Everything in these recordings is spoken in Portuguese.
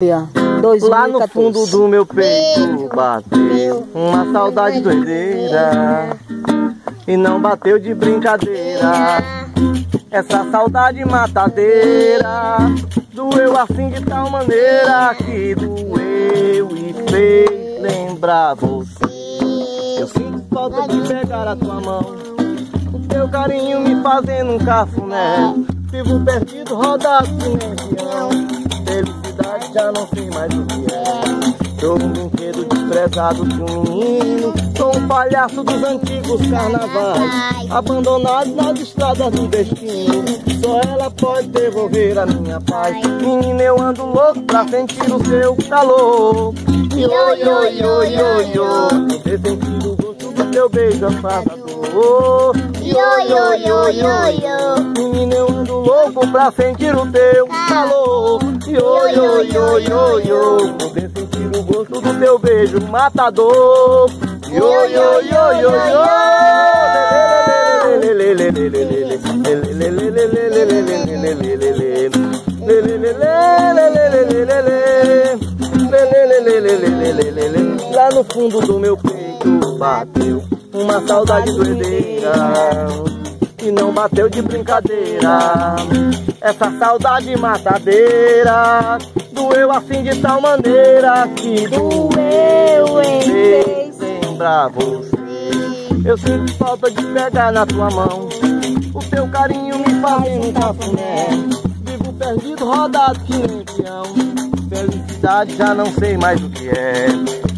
Lá no fundo do meu peito bateu uma saudade doideira e não bateu de brincadeira. Essa saudade matadeira doeu assim de tal maneira que doeu e fez lembrar você. Eu sinto falta de pegar a tua mão, o teu carinho me fazendo um cafuné. Vivo perdido, rodado que nem peão. Felicidade já não sei mais o que é. Sou um brinquedo desprezado de um menino. Sou um palhaço dos antigos carnavais, abandonado nas estradas do destino. Só ela pode devolver a minha paz. Menina, eu ando louco pra sentir o seu calor. Yo, yo, yo, yo, yo. Poder sentir o gosto do teu beijo afastador. Yo, yo, yo, yo, yo. Menina, eu ando louco pra sentir o teu calor. Yo, yo, yo, yo, yo. Poder sentir o gosto do teu beijo matador. Yo, yo, yo, yo, yo. Lá no fundo do meu peito bateu uma saudade doideira e não bateu de brincadeira. Essa saudade matadeira doeu assim de tal maneira que doeu em vez lembrar você. Eu sinto falta de pegar na tua mão, o teu carinho me faz um cafuné. Vivo perdido, rodado que nem peão. Felicidade já não sei mais o que é.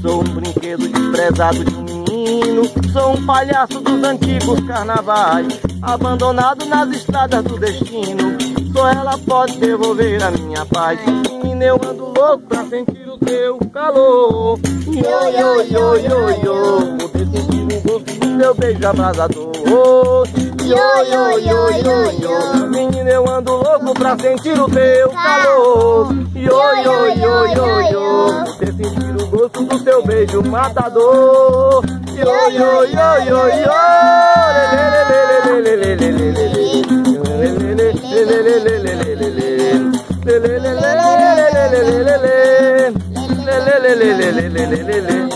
Sou um brinquedo desprezado de um menino. Sou um palhaço dos antigos carnavais, abandonado nas estradas do destino. Só ela pode devolver a minha paz. Menina, eu ando louco pra sentir o teu calor. Yo, yo, yo, yo, yo. Poder sentir o gosto do teu beijo abrasador. Yo, yo, yo, yo, yo. Menina, eu ando louco pra sentir o teu calor. Yo, yo, yo, yo, yo. Poder sentir o gosto do teu beijo matador. Yo, yo, yo, yo, yo. Le